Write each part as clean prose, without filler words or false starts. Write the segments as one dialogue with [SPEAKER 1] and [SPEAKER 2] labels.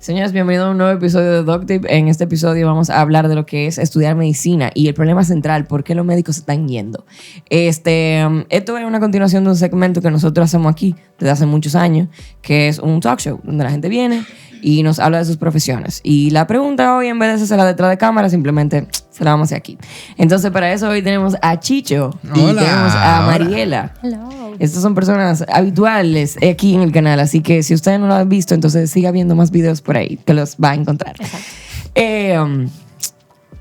[SPEAKER 1] Señores, bienvenidos a un nuevo episodio de DocTip. En este episodio vamos a hablar de lo que es estudiar medicina y el problema central, por qué los médicos se están yendo. Esto es una continuación de un segmento que nosotros hacemos aquí desde hace muchos años, que es un talk show donde la gente viene y nos habla de sus profesiones. Y la pregunta hoy, en vez de hacerla detrás de cámara, simplemente se la vamos a hacer aquí. Entonces, para eso hoy tenemos a Chicho y tenemos a Mariela.
[SPEAKER 2] Hello.
[SPEAKER 1] Estas son personas habituales aquí en el canal, así que si ustedes no lo han visto, entonces siga viendo más videos por ahí, que los va a encontrar.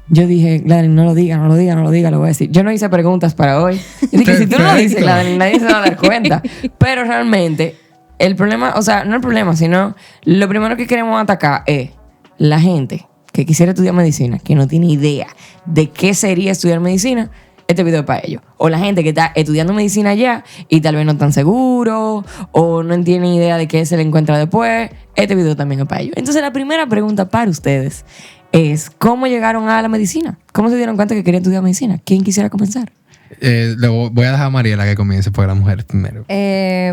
[SPEAKER 1] Yo dije, Gladys, no lo diga, lo voy a decir. Yo no hice preguntas para hoy. Yo dije, si tú no lo dices, Gladys, nadie se va a dar cuenta. Pero realmente, el problema, o sea, no el problema, sino lo primero que queremos atacar es la gente que quisiera estudiar medicina, que no tiene idea de qué sería estudiar medicina. Este video es para ellos. O la gente que está estudiando medicina ya y tal vez no están seguros o no tienen idea de qué se le encuentra después. Este video también es para ellos. Entonces, la primera pregunta para ustedes es: ¿cómo llegaron a la medicina? ¿Cómo se dieron cuenta que querían estudiar medicina? ¿Quién quisiera comenzar?
[SPEAKER 3] Voy a dejar a Mariela que comience, porque la mujer primero.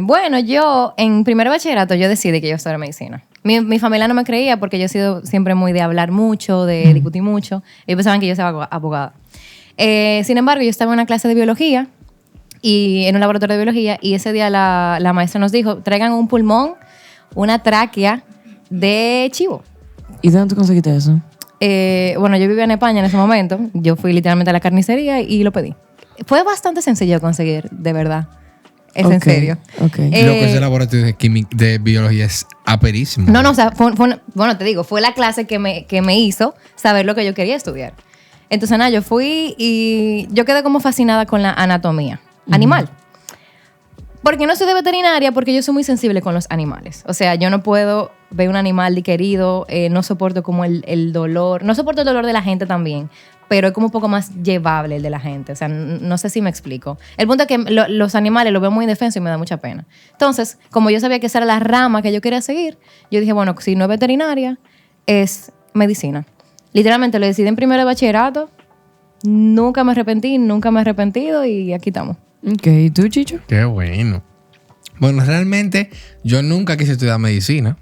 [SPEAKER 2] Bueno, yo en primer bachillerato yo decidí que yo estudiara medicina. Mi familia no me creía porque yo he sido siempre muy de hablar mucho, de discutir mucho. Ellos pensaban que yo era abogada. Sin embargo, yo estaba en una clase de biología y en un laboratorio de biología, y ese día la maestra nos dijo: traigan un pulmón, una tráquea de chivo.
[SPEAKER 1] ¿Y dónde tú conseguiste eso?
[SPEAKER 2] Bueno, yo vivía en España en ese momento. Yo fui literalmente a la carnicería y lo pedí. Fue bastante sencillo de conseguir, de verdad. Es en serio.
[SPEAKER 1] Okay.
[SPEAKER 3] Lo que es el laboratorio de biología es aperísimo.
[SPEAKER 2] No, o sea, bueno, te digo, fue la clase que me hizo saber lo que yo quería estudiar. Entonces, nada, yo fui y yo quedé como fascinada con la anatomía animal. ¿Por qué no soy de veterinaria? Porque yo soy muy sensible con los animales. O sea, yo no puedo ver un animal querido, no soporto como el dolor. No soporto el dolor de la gente también, pero es como un poco más llevable el de la gente. O sea, no sé si me explico. El punto es que los animales los veo muy indefensos y me da mucha pena. Entonces, como yo sabía que esa era la rama que yo quería seguir, yo dije, bueno, si no es veterinaria, es medicina. Literalmente lo decidí en primero de bachillerato. Nunca me arrepentí, nunca me he arrepentido y aquí estamos.
[SPEAKER 1] Ok, ¿y tú, Chicho?
[SPEAKER 3] Qué bueno. Bueno, realmente yo nunca quise estudiar medicina.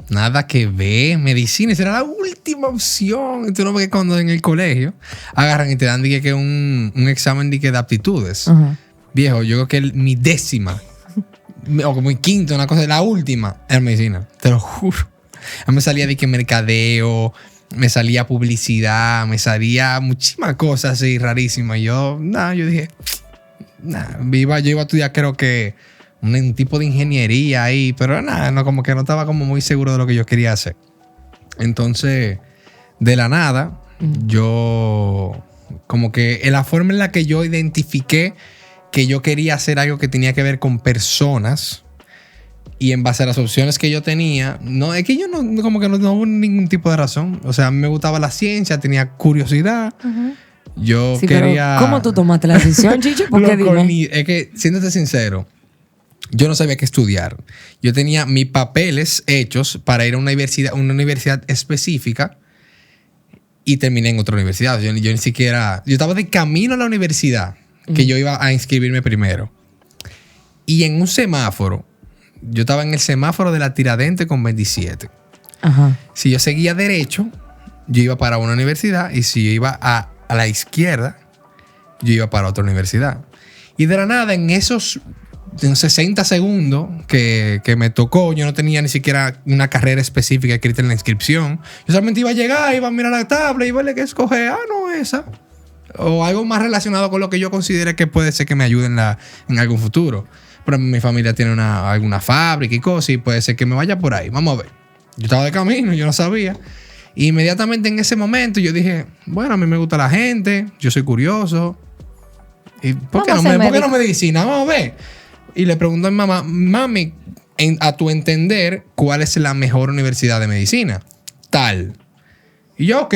[SPEAKER 3] Nada que ver. Medicina, esa era la última opción. Tú no ves que cuando en el colegio agarran y te dan que un examen de aptitudes.
[SPEAKER 1] Uh-huh.
[SPEAKER 3] Viejo, yo creo que mi décima o como mi quinta, una cosa, la última era medicina. Te lo juro. A mí me salía de que mercadeo, me salía publicidad, me salía muchísimas cosas así rarísimas. Y yo dije, yo iba a estudiar, creo que un tipo de ingeniería ahí, pero no, como que no estaba como muy seguro de lo que yo quería hacer. Entonces, de la nada, yo como que en la forma en la que yo identifiqué que yo quería hacer algo que tenía que ver con personas, y en base a las opciones que yo tenía, no, es que yo no hubo ningún tipo de razón. O sea, a mí me gustaba la ciencia, tenía curiosidad. Uh-huh. Yo quería...
[SPEAKER 1] Pero ¿cómo tú tomaste la decisión, Chicho? Porque dime.
[SPEAKER 3] Es que, siéndote sincero, yo no sabía qué estudiar. Yo tenía mis papeles hechos para ir a una universidad específica, y terminé en otra universidad. Yo ni siquiera... Yo estaba de camino a la universidad, que yo iba a inscribirme primero. Y en un semáforo, yo estaba en el semáforo de la Tiradentes con 27.
[SPEAKER 1] Ajá.
[SPEAKER 3] Si yo seguía derecho, yo iba para una universidad, y si yo iba a la izquierda, yo iba para otra universidad. Y de la nada, en esos 60 segundos que me tocó, yo no tenía ni siquiera una carrera específica escrita en la inscripción. Yo solamente iba a llegar, iba a mirar la tabla y verle qué escoger. No, esa. O algo más relacionado con lo que yo considere que puede ser que me ayude en algún futuro. Pero mi familia tiene alguna fábrica y cosas, y puede ser que me vaya por ahí. Vamos a ver. Yo estaba de camino, yo no sabía. Y inmediatamente en ese momento yo dije, bueno, a mí me gusta la gente, yo soy curioso. ¿Y por qué no medicina? Vamos a ver. Y le pregunto a mi mamá, mami, a tu entender, ¿cuál es la mejor universidad de medicina? Tal. Y yo, ok.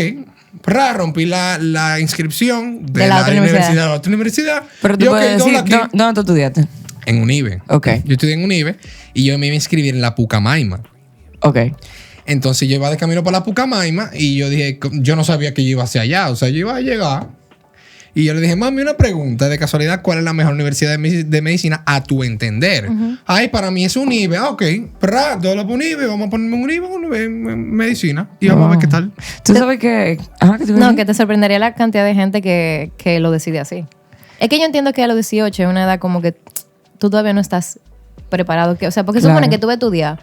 [SPEAKER 3] Rompí la inscripción de la universidad a la otra universidad.
[SPEAKER 1] Pero tú puedes decir, ¿dónde tú estudiaste?
[SPEAKER 3] En UNIBE.
[SPEAKER 1] Ok.
[SPEAKER 3] Yo estudié en UNIBE y yo me iba a inscribir en la Pucamaima.
[SPEAKER 1] Ok.
[SPEAKER 3] Entonces yo iba de camino para la Pucamaima y yo dije, yo no sabía que yo iba hacia allá. O sea, yo iba a llegar Y yo le dije, mami, una pregunta de casualidad, ¿cuál es la mejor universidad de medicina a tu entender? Ay, para mí es UNIBE. Ah, ok. Yo lo pongo UNIBE, vamos a ponerme UNIBE en medicina. Y vamos a ver qué tal.
[SPEAKER 1] Tú sabes que...
[SPEAKER 2] No, que te sorprendería la cantidad de gente que lo decide así. Es que yo entiendo que a los 18 es una edad como que tú todavía no estás preparado. O sea, porque se supone que tú vas a estudiar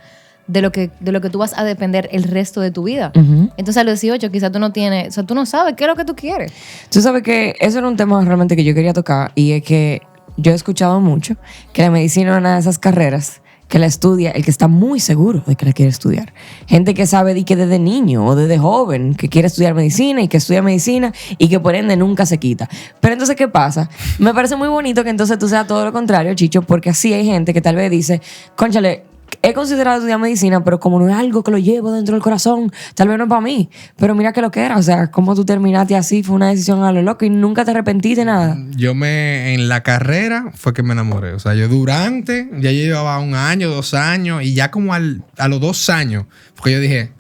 [SPEAKER 2] de lo que tú vas a depender el resto de tu vida. Entonces a los 18 quizás tú no tienes, o sea, tú no sabes qué es lo que tú quieres.
[SPEAKER 1] Tú sabes que eso era un tema realmente que yo quería tocar, y es que yo he escuchado mucho que la medicina es una de esas carreras que la estudia el que está muy seguro de que la quiere estudiar. Gente que sabe de que desde niño o desde joven que quiere estudiar medicina y que estudia medicina y que por ende nunca se quita. Pero entonces, ¿qué pasa? Me parece muy bonito que entonces tú seas todo lo contrario, Chicho, porque así hay gente que tal vez dice, cónchale, he considerado estudiar medicina, pero como no es algo que lo llevo dentro del corazón, tal vez no es para mí. Pero mira que lo que era. O sea, como tú terminaste así, fue una decisión a lo loco y nunca te arrepentiste de nada.
[SPEAKER 3] En la carrera fue que me enamoré. O sea, ya yo llevaba 1 año, 2 años, y ya como a los 2 años, porque yo dije,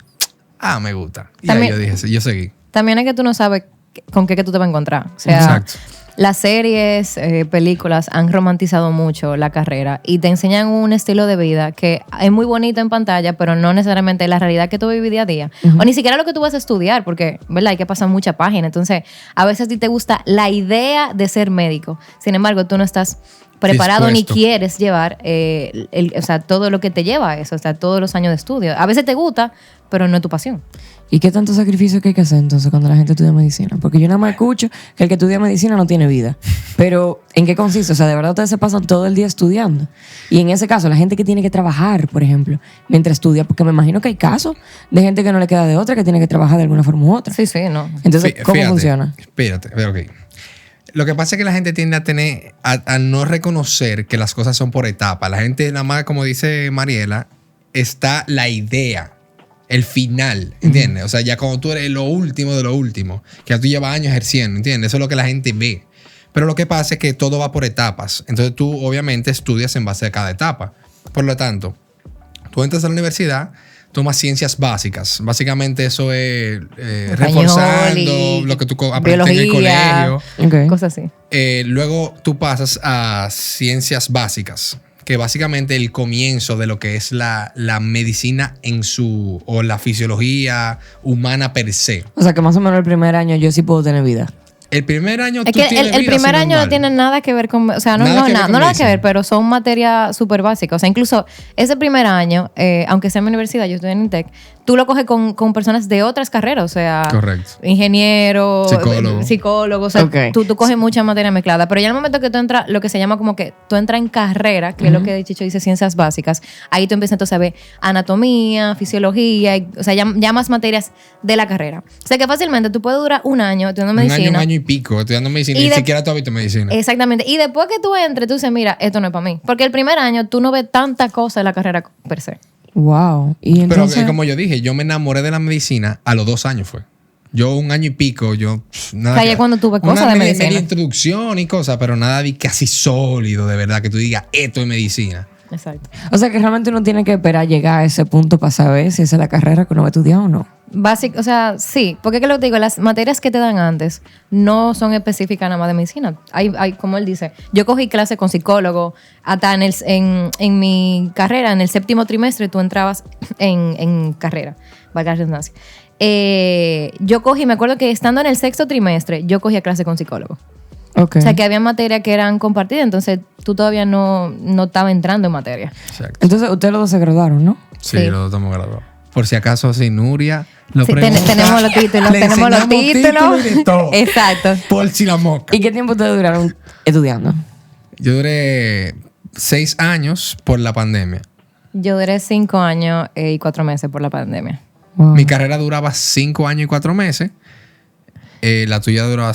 [SPEAKER 3] me gusta. Y
[SPEAKER 2] También,
[SPEAKER 3] ahí yo dije, yo seguí.
[SPEAKER 2] También es que tú no sabes con qué que tú te vas a encontrar. O sea,
[SPEAKER 3] exacto.
[SPEAKER 2] Las series, películas han romantizado mucho la carrera y te enseñan un estilo de vida que es muy bonito en pantalla, pero no necesariamente la realidad que tú vives día a día. O ni siquiera lo que tú vas a estudiar, porque, ¿verdad? Hay que pasar mucha página. Entonces, a veces a ti te gusta la idea de ser médico. Sin embargo, tú no estás preparado
[SPEAKER 3] dispuesto,
[SPEAKER 2] ni quieres llevar o sea, todo lo que te lleva a eso, o sea, todos los años de estudio. A veces te gusta, pero no es tu pasión.
[SPEAKER 1] ¿Y qué tanto sacrificio que hay que hacer entonces cuando la gente estudia medicina? Porque yo nada más escucho que el que estudia medicina no tiene vida. Pero, ¿en qué consiste? O sea, de verdad ustedes se pasan todo el día estudiando. Y en ese caso, la gente que tiene que trabajar, por ejemplo, mientras estudia, porque me imagino que hay casos de gente que no le queda de otra, que tiene que trabajar de alguna forma u otra.
[SPEAKER 2] Sí, no.
[SPEAKER 1] Entonces, ¿cómo funciona?
[SPEAKER 3] Espérate, ok. Lo que pasa es que la gente tiende a no reconocer que las cosas son por etapas. La gente nada más, como dice Mariela, está la idea, el final, ¿entiendes? O sea, ya cuando tú eres lo último de lo último, que ya tú llevas años ejerciendo, ¿entiendes? Eso es lo que la gente ve. Pero lo que pasa es que todo va por etapas. Entonces tú obviamente estudias en base a cada etapa. Por lo tanto, tú entras a la universidad, tomas ciencias básicas. Básicamente eso es reforzando lo que tú aprendiste en el colegio.
[SPEAKER 1] Okay.
[SPEAKER 2] Cosas así.
[SPEAKER 3] Luego tú pasas a ciencias básicas, que básicamente el comienzo de lo que es la medicina o la fisiología humana per se.
[SPEAKER 1] O sea, que más o menos el primer año yo sí puedo tener vida.
[SPEAKER 3] El primer año
[SPEAKER 2] es que el primer año no tiene nada que ver con, o sea, no nada que ver, pero son materias súper básicas. O sea, incluso ese primer año, aunque sea en mi universidad, yo estoy en INTEC, tú lo coges con personas de otras carreras, o sea,
[SPEAKER 3] correcto,
[SPEAKER 2] ingeniero, psicólogo, o sea,
[SPEAKER 1] okay,
[SPEAKER 2] tú coges mucha materia mezclada, pero ya en el momento que tú entras, lo que se llama como que tú entras en carrera, que es lo que Chicho dice, ciencias básicas, ahí tú empiezas entonces a ver anatomía, fisiología, o sea, ya más materias de la carrera. O sea, que fácilmente tú puedes durar 1 año estudiando medicina.
[SPEAKER 3] Un año y pico estudiando medicina y ni siquiera tú has visto medicina.
[SPEAKER 2] Exactamente. Y después que tú entres, tú dices, mira, esto no es para mí. Porque el primer año tú no ves tanta cosa en la carrera per se.
[SPEAKER 1] Wow. ¿Y entonces?
[SPEAKER 3] Pero como yo dije, yo me enamoré de la medicina a los 2 años fue. Yo 1 año y pico, nada.
[SPEAKER 2] Callé cuando tuve cosas de medicina.
[SPEAKER 3] Media introducción y cosas, pero nada de casi sólido, de verdad, que tú digas, esto es medicina.
[SPEAKER 2] Exacto.
[SPEAKER 1] O sea, que realmente uno tiene que esperar a llegar a ese punto para saber si esa es la carrera que uno va a estudiar o no.
[SPEAKER 2] O sea, sí. Porque es que lo que te digo, las materias que te dan antes no son específicas nada más de medicina. Hay como él dice, yo cogí clases con psicólogo, hasta en mi carrera, en el 7º trimestre, tú entrabas en carrera, valga la redundancia. Yo cogí, me acuerdo que estando en el 6º trimestre, yo cogía clases con psicólogo.
[SPEAKER 1] Okay.
[SPEAKER 2] O sea, que había materias que eran compartidas, entonces tú todavía no estabas entrando en materia.
[SPEAKER 3] Exacto.
[SPEAKER 1] Entonces, ustedes los dos se graduaron, ¿no?
[SPEAKER 3] Sí, los dos estamos graduados. Por si acaso, si Nuria lo pregunta,
[SPEAKER 2] tenemos los títulos. Tenemos los títulos.
[SPEAKER 3] Y de todo.
[SPEAKER 2] Exacto.
[SPEAKER 3] Por si la mosca.
[SPEAKER 1] ¿Y qué tiempo ustedes duraron estudiando?
[SPEAKER 3] Yo duré 6 años por la pandemia.
[SPEAKER 2] Yo duré 5 años y 4 meses por la pandemia.
[SPEAKER 1] Wow.
[SPEAKER 3] Mi carrera duraba 5 años y 4 meses. La tuya duraba...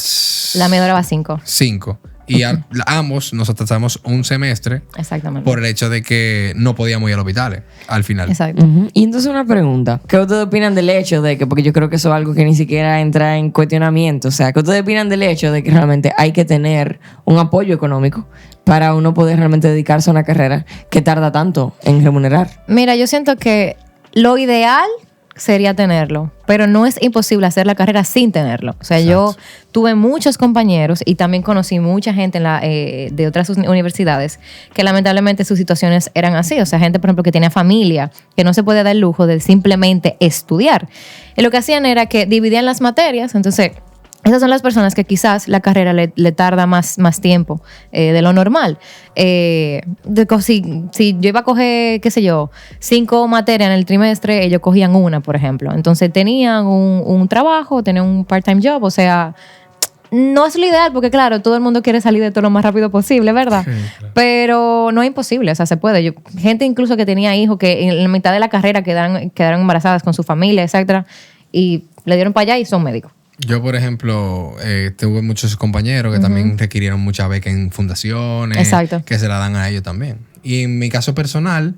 [SPEAKER 2] La mía duraba 5.
[SPEAKER 3] 5. Y ambos nos atrasamos 1 semestre.
[SPEAKER 2] Exactamente.
[SPEAKER 3] Por el hecho de que no podíamos ir al hospital al final.
[SPEAKER 2] Exacto.
[SPEAKER 1] Y entonces una pregunta. ¿Qué ustedes opinan del hecho de que, porque yo creo que eso es algo que ni siquiera entra en cuestionamiento, o sea, ¿qué ustedes opinan del hecho de que realmente hay que tener un apoyo económico para uno poder realmente dedicarse a una carrera que tarda tanto en remunerar?
[SPEAKER 2] Mira, yo siento que lo ideal, sería tenerlo, pero no es imposible hacer la carrera sin tenerlo. O sea, yo tuve muchos compañeros y también conocí mucha gente de otras universidades que lamentablemente sus situaciones eran así. O sea, gente, por ejemplo, que tenía familia, que no se puede dar el lujo de simplemente estudiar. Y lo que hacían era que dividían las materias, entonces... Esas son las personas que quizás la carrera le tarda más tiempo de lo normal. Si yo iba a coger, qué sé yo, 5 materias en el trimestre, ellos cogían una, por ejemplo. Entonces tenían un trabajo, tenían un part-time job, o sea, no es lo ideal porque, claro, todo el mundo quiere salir de todo lo más rápido posible, ¿verdad? Sí, claro. Pero no es imposible, o sea, se puede. Gente incluso que tenía hijos que en la mitad de la carrera quedaron embarazadas con su familia, etcétera, y le dieron para allá y son médicos.
[SPEAKER 3] Yo, por ejemplo, tuve muchos compañeros que también requirieron mucha beca en fundaciones.
[SPEAKER 2] Exacto. Que
[SPEAKER 3] se la dan a ellos también. Y en mi caso personal,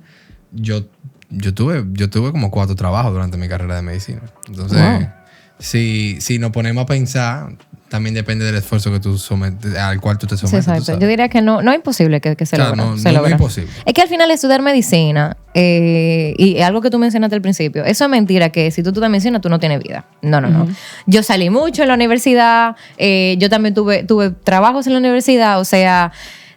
[SPEAKER 3] yo tuve como 4 trabajos durante mi carrera de medicina. Entonces, wow. si nos ponemos a pensar, también depende del esfuerzo que tú al cual tú te sometes.
[SPEAKER 2] Sí, exacto. Yo diría que no es imposible que se logre.
[SPEAKER 3] No es imposible.
[SPEAKER 2] Es que al final estudiar medicina, y algo que tú mencionaste al principio, eso es mentira, que si tú estudias medicina, tú no tienes vida. No. Yo salí mucho en la universidad, yo también tuve trabajos en la universidad, o sea...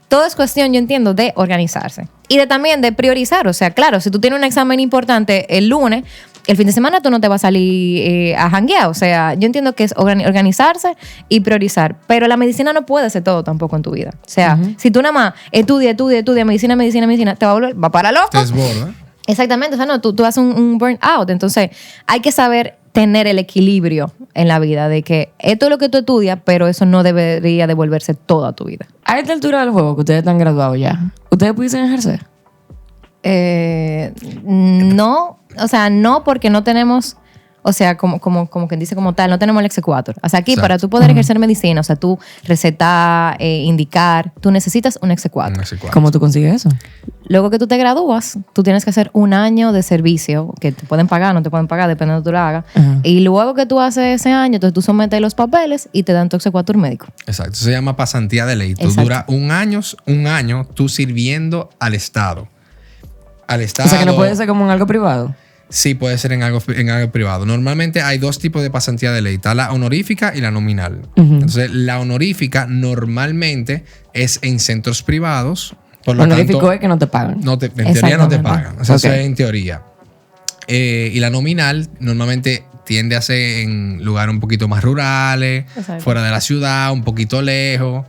[SPEAKER 2] Todo es cuestión, yo entiendo, de organizarse. Y también de priorizar. O sea, claro, si tú tienes un examen importante el lunes, el fin de semana tú no te vas a salir a janguear. O sea, yo entiendo que es organizarse y priorizar. Pero la medicina no puede ser todo tampoco en tu vida. O sea, si tú nada más estudia medicina, te va para loco.
[SPEAKER 3] Te desborda.
[SPEAKER 2] Exactamente. O sea, no, tú haces un burnout. Entonces, hay que saber tener el equilibrio en la vida de que esto es lo que tú estudias, pero eso no debería devolverse toda tu vida.
[SPEAKER 1] A esta altura del juego, que ustedes están graduados ya, ¿ustedes pudiesen ejercer?
[SPEAKER 2] No, o sea, no, porque no tenemos, o sea, como quien dice como tal, no tenemos el exequatur. O sea, aquí para tú poder ejercer medicina, o sea, tú recetar, indicar, tú necesitas un exequatur.
[SPEAKER 1] ¿Cómo tú consigues eso?
[SPEAKER 2] Luego que tú te gradúas, tú tienes que hacer 1 año de servicio, que te pueden pagar, no te pueden pagar, depende de lo que tú lo hagas. Y luego que tú haces ese año, entonces tú sometes los papeles y te dan tu exequatur médico.
[SPEAKER 3] Exacto. Eso se llama pasantía de ley. Tú duras un año tú sirviendo al Estado. O sea,
[SPEAKER 1] que no puede ser como en algo privado.
[SPEAKER 3] Sí, puede ser en algo privado. Normalmente hay 2 tipos de pasantía de ley. Está la honorífica y la nominal. Entonces, la honorífica normalmente es en centros privados. Por lo
[SPEAKER 1] honorífico
[SPEAKER 3] tanto,
[SPEAKER 1] es que no te pagan.
[SPEAKER 3] En teoría no te pagan. O sea, eso es en teoría. Y la nominal normalmente tiende a ser en lugares un poquito más rurales, fuera de la ciudad, un poquito lejos.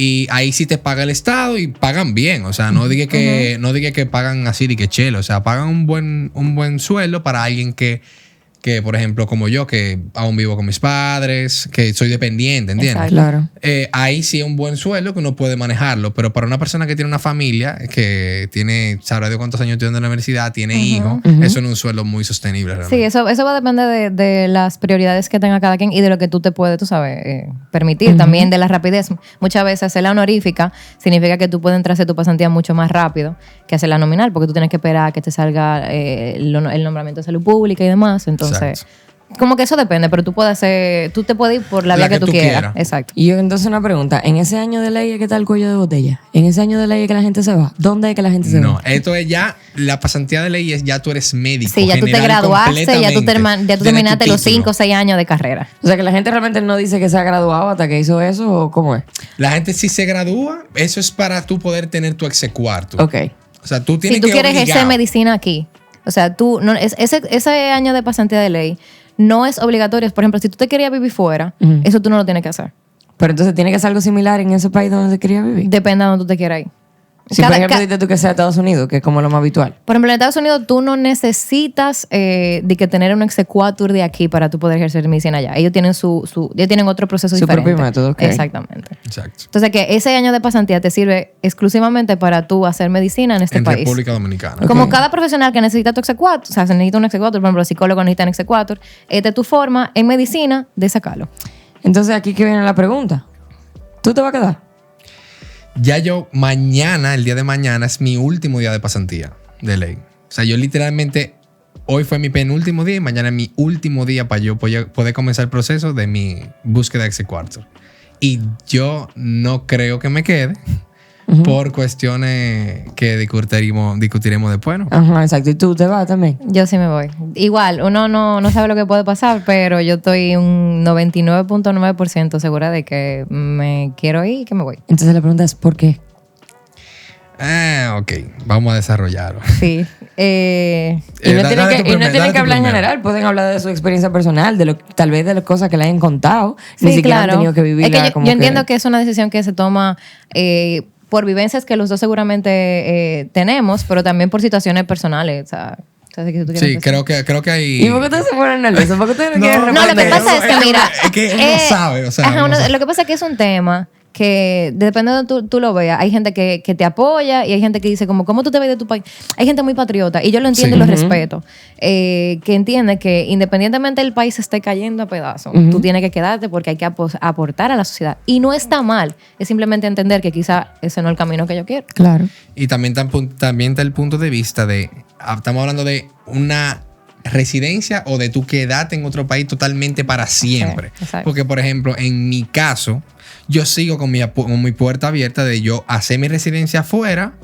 [SPEAKER 3] Y ahí sí te paga el Estado y pagan bien. O sea, no diga que pagan así de que chelo. O sea, pagan un buen sueldo para alguien que, por ejemplo, como yo, que aún vivo con mis padres, que soy dependiente, ¿entiendes?
[SPEAKER 1] Claro.
[SPEAKER 3] Ahí sí es un buen sueldo que uno puede manejarlo. Pero para una persona que tiene una familia, que tiene, sabrá de cuántos años estudiando en la universidad, tiene hijos, eso no es un sueldo muy sostenible realmente.
[SPEAKER 2] Sí, eso va a depender de las prioridades que tenga cada quien y de lo que tú te puedes, tú sabes, permitir. También de la rapidez. Muchas veces hacer la honorífica significa que tú puedes entrar a hacer tu pasantía mucho más rápido que hacer la nominal, porque tú tienes que esperar a que te salga el nombramiento de salud pública y demás. Entonces, como que eso depende, pero tú te puedes ir por la vía que tú quieras. Exacto.
[SPEAKER 1] Y yo entonces una pregunta, ¿en ese año de ley es que está el cuello de botella? ¿En ese año de ley es que la gente se va? ¿Dónde es que la gente se va?
[SPEAKER 3] No, esto es ya, la pasantía de ley es ya tú eres médico.
[SPEAKER 2] Sí, ya tú te graduaste, ya tú terminaste los 5 o 6 años de carrera.
[SPEAKER 1] O sea que la gente realmente no dice que se ha graduado hasta que hizo eso, ¿o cómo es?
[SPEAKER 3] La gente si se gradúa, eso es para tú poder tener tu exequatur.
[SPEAKER 1] Ok.
[SPEAKER 3] O sea, tú tienes
[SPEAKER 2] si tú quieres ejercer medicina aquí, o sea, ese año de pasantía de ley no es obligatorio. Por ejemplo, si tú te querías vivir fuera, eso tú no lo tienes que hacer.
[SPEAKER 1] Pero entonces tiene que ser algo similar en ese país donde te querías vivir.
[SPEAKER 2] Depende de donde tú te quieras ir.
[SPEAKER 1] Si por ejemplo dices tú que sea Estados Unidos, que es como lo más habitual.
[SPEAKER 2] Por ejemplo, en Estados Unidos tú no necesitas de que tener un exequatur de aquí para tú poder ejercer medicina allá. Ellos tienen ellos tienen otro proceso diferente.
[SPEAKER 1] Su propio método, ok.
[SPEAKER 2] Exactamente.
[SPEAKER 3] Exacto.
[SPEAKER 2] Entonces que ese año de pasantía te sirve exclusivamente para tú hacer medicina en este país.
[SPEAKER 3] En República Dominicana.
[SPEAKER 2] Como cada profesional que necesita tu exequatur, o sea, se necesita un exequatur, por ejemplo, los psicólogos necesitan exequatur, esta es tu forma en medicina de sacarlo.
[SPEAKER 1] Entonces aquí que viene la pregunta. ¿Tú te vas a quedar?
[SPEAKER 3] Ya el día de mañana es mi último día de pasantía de ley. O sea, yo literalmente, hoy fue mi penúltimo día y mañana es mi último día para yo poder comenzar el proceso de mi búsqueda de exequatur. Y yo no creo que me quede, por cuestiones que discutiremos después, ¿no?
[SPEAKER 1] Ajá, exacto. ¿Y tú te vas también?
[SPEAKER 2] Yo sí me voy. Igual, uno no sabe lo que puede pasar, pero yo estoy un 99.9% segura de que me quiero ir y que me voy.
[SPEAKER 1] Entonces la pregunta es ¿por qué?
[SPEAKER 3] Ok, vamos a desarrollarlo.
[SPEAKER 2] Sí.
[SPEAKER 1] Y no
[SPEAKER 3] dale tú
[SPEAKER 1] tienen
[SPEAKER 3] primero.
[SPEAKER 1] que hablar en general, pueden hablar de su experiencia personal, tal vez de las cosas que le hayan contado, ni
[SPEAKER 2] Sí,
[SPEAKER 1] siquiera
[SPEAKER 2] claro.
[SPEAKER 1] han tenido que vivirla.
[SPEAKER 2] Es que yo entiendo que es una decisión que se toma por vivencias que los dos seguramente tenemos, pero también por situaciones personales. O sea, ¿sabes qué tú quieres
[SPEAKER 3] Sí,
[SPEAKER 2] decir?
[SPEAKER 3] creo que hay...
[SPEAKER 1] ¿Y por qué ustedes se ponen nerviosos? ¿Por qué ustedes no quieren
[SPEAKER 2] No, lo que
[SPEAKER 1] responder?
[SPEAKER 2] pasa es que, mira...
[SPEAKER 3] Es que uno sabe, o sea...
[SPEAKER 2] ajá,
[SPEAKER 3] uno sabe.
[SPEAKER 2] lo que pasa es que es un tema que depende de donde tú lo veas. Hay gente que te apoya y hay gente que dice como, ¿cómo tú te ves de tu país? Hay gente muy patriota y yo lo entiendo
[SPEAKER 3] Sí.
[SPEAKER 2] y lo respeto. Que entiende que independientemente del país esté cayendo a pedazos, tú tienes que quedarte porque hay que aportar a la sociedad. Y no está mal. Es simplemente entender que quizá ese no es el camino que yo quiero.
[SPEAKER 1] Claro.
[SPEAKER 3] Y también está el punto de vista de... Estamos hablando de una residencia o de tú quedarte en otro país totalmente para siempre.
[SPEAKER 2] Sí, exacto.
[SPEAKER 3] Porque, por ejemplo, en mi caso, yo sigo con mi puerta abierta de yo hacer mi residencia afuera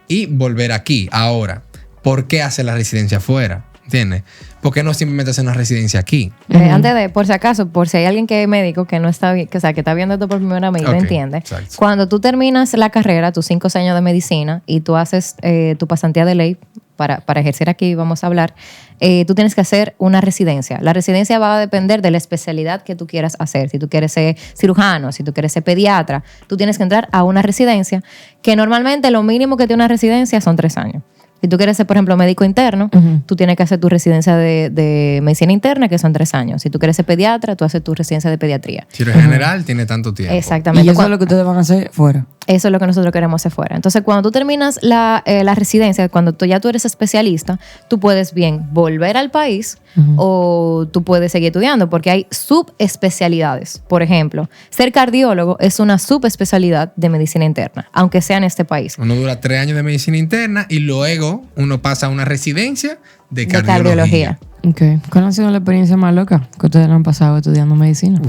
[SPEAKER 3] y volver aquí. Ahora, ¿por qué hacer la residencia afuera? ¿Entiendes? ¿Por qué no simplemente hacer una residencia aquí?
[SPEAKER 2] Antes de, por si acaso, por si hay alguien que es médico que no está que está viendo esto por primera vez y
[SPEAKER 3] Ok,
[SPEAKER 2] no entiende.
[SPEAKER 3] exacto.
[SPEAKER 2] Cuando tú terminas la carrera, tus 5 años de medicina, y tú haces tu pasantía de ley para ejercer aquí, vamos a hablar, tú tienes que hacer una residencia. La residencia va a depender de la especialidad que tú quieras hacer. Si tú quieres ser cirujano, si tú quieres ser pediatra, tú tienes que entrar a una residencia que normalmente lo mínimo que tiene una residencia son 3 años. Si tú quieres ser, por ejemplo, médico interno, tú tienes que hacer tu residencia de medicina interna, que son 3 años. Si tú quieres ser pediatra, tú haces tu residencia de pediatría.
[SPEAKER 3] Si eres general, tiene tanto tiempo.
[SPEAKER 2] Exactamente.
[SPEAKER 1] Y eso es lo que ustedes van a hacer fuera.
[SPEAKER 2] Eso es lo que nosotros queremos hacer fuera. Entonces, cuando tú terminas la residencia, cuando ya tú eres especialista, tú puedes bien volver al país o tú puedes seguir estudiando porque hay subespecialidades. Por ejemplo, ser cardiólogo es una subespecialidad de medicina interna, aunque sea en este país.
[SPEAKER 3] Uno dura 3 años de medicina interna y luego uno pasa a una residencia de
[SPEAKER 2] De
[SPEAKER 3] cardiología.
[SPEAKER 1] Ok. ¿Cuál ha sido la experiencia más loca que ustedes han pasado estudiando medicina?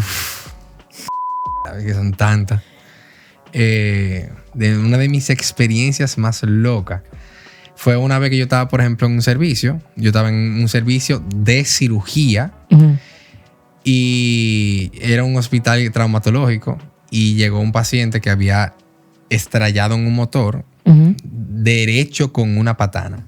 [SPEAKER 3] Sabes que son tantas. De una de mis experiencias más locas fue una vez que yo estaba, por ejemplo, en un servicio. Yo estaba en un servicio de cirugía y era un hospital traumatológico y llegó un paciente que había estrellado en un motor derecho con una patana.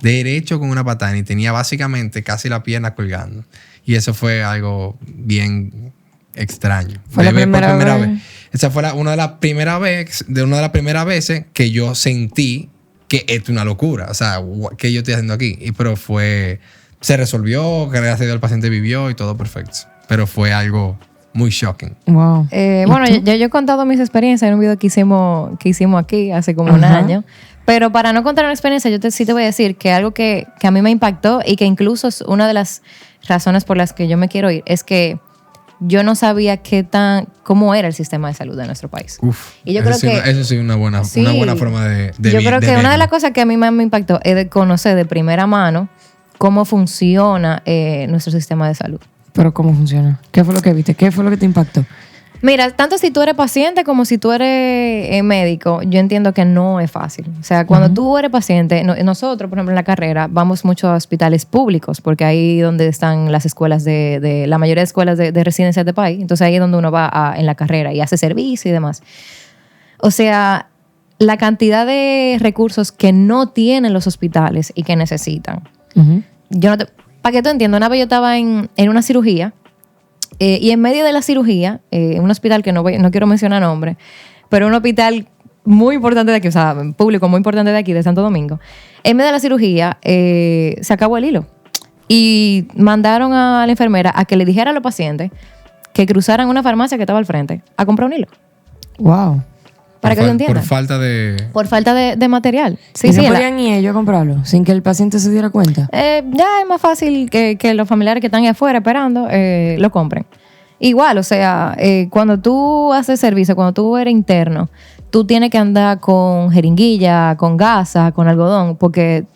[SPEAKER 3] Derecho con una patana y tenía básicamente casi la pierna colgando. Y eso fue algo bien extraño.
[SPEAKER 1] ¿Fue la primera vez?
[SPEAKER 3] Esa fue una de las primeras veces que yo sentí que esto es una locura. O sea, ¿qué yo estoy haciendo aquí? Pero se resolvió, gracias a Dios el paciente vivió y todo perfecto. Pero fue algo muy shocking.
[SPEAKER 1] Wow.
[SPEAKER 2] Bueno, yo he contado mis experiencias en un video que hicimos aquí hace como un año. Pero para no contar una experiencia, sí te voy a decir que algo que a mí me impactó y que incluso es una de las razones por las que yo me quiero ir, es que yo no sabía cómo era el sistema de salud de nuestro país.
[SPEAKER 3] Uf,
[SPEAKER 2] Y yo creo que
[SPEAKER 3] eso sí es una buena forma de
[SPEAKER 2] yo creo que una de
[SPEAKER 3] verlo.
[SPEAKER 2] las cosas que a mí más me impactó es de conocer de primera mano cómo funciona nuestro sistema de salud.
[SPEAKER 1] ¿Pero cómo funciona? ¿Qué fue lo que viste? ¿Qué fue lo que te impactó?
[SPEAKER 2] Mira, tanto si tú eres paciente como si tú eres médico, yo entiendo que no es fácil. O sea, cuando tú eres paciente, nosotros, por ejemplo, en la carrera, vamos mucho a hospitales públicos, porque ahí donde están las escuelas la mayoría de escuelas de residencias de país. Entonces ahí es donde uno va en la carrera y hace servicio y demás. O sea, la cantidad de recursos que no tienen los hospitales y que necesitan. Para que tú entiendas, una vez yo estaba en una cirugía, y en medio de la cirugía, en un hospital que no quiero mencionar nombre, pero un hospital muy importante de aquí, o sea, público muy importante de aquí, de Santo Domingo, en medio de la cirugía se acabó el hilo. Y mandaron a la enfermera a que le dijera a los pacientes que cruzaran una farmacia que estaba al frente a comprar un hilo.
[SPEAKER 1] Wow.
[SPEAKER 2] Para que lo entiendan.
[SPEAKER 3] Por falta de...
[SPEAKER 2] Por falta de material. Sí,
[SPEAKER 1] ¿Y
[SPEAKER 2] sí.
[SPEAKER 1] no podían ni ellos comprarlo sin que el paciente se diera cuenta?
[SPEAKER 2] Ya es más fácil que los familiares que están ahí afuera esperando lo compren. Igual, o sea, cuando tú haces servicio, cuando tú eres interno, tú tienes que andar con jeringuilla, con gasa, con algodón, porque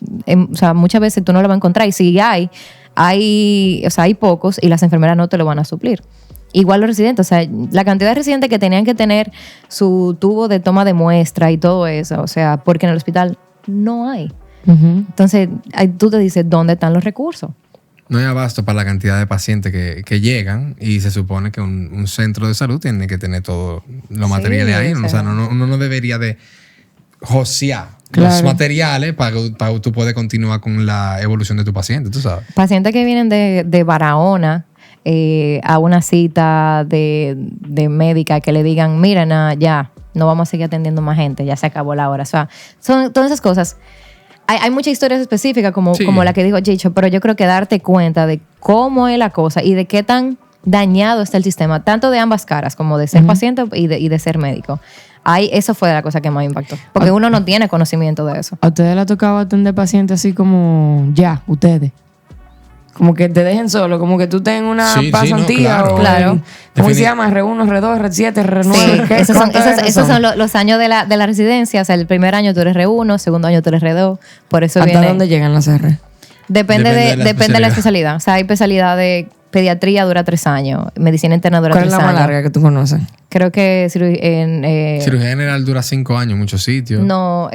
[SPEAKER 2] o sea, muchas veces tú no lo vas a encontrar. Y si hay pocos y las enfermeras no te lo van a suplir. Igual los residentes, o sea, la cantidad de residentes que tenían que tener su tubo de toma de muestra y todo eso, o sea, porque en el hospital no hay. Entonces, ahí tú te dices, ¿dónde están los recursos?
[SPEAKER 3] No hay abasto para la cantidad de pacientes que llegan y se supone que un centro de salud tiene que tener todos los materiales ahí. O sea, uno no debería de josear los materiales para tú poder continuar con la evolución de tu paciente, tú sabes.
[SPEAKER 2] Pacientes que vienen de Barahona a una cita de médica que le digan, mira, ya, no vamos a seguir atendiendo más gente, ya se acabó la hora. O sea, son todas esas cosas. Hay muchas historias específicas como la que dijo Chicho, pero yo creo que darte cuenta de cómo es la cosa y de qué tan dañado está el sistema, tanto de ambas caras, como de ser paciente y de ser médico. Eso fue la cosa que más impactó, porque uno no tiene conocimiento de eso.
[SPEAKER 1] ¿A ustedes les ha tocado atender pacientes así como ustedes? Como que te dejen solo, como que tú tengas una pasantía o
[SPEAKER 2] claro.
[SPEAKER 1] ¿Cómo se llama? R1, R2, R7, R9.
[SPEAKER 2] Sí, esos son los años de la residencia. O sea, el primer año tú eres R1, segundo año tú eres R2. Por eso
[SPEAKER 1] ¿Hasta dónde llegan las R?
[SPEAKER 2] Depende de la especialidad. O sea, hay especialidad de pediatría dura 3 años, medicina interna dura 3 años.
[SPEAKER 1] ¿Cuál es la más larga que tú conoces?
[SPEAKER 2] Creo que
[SPEAKER 3] cirugía general dura 5 años en muchos sitios.
[SPEAKER 2] No,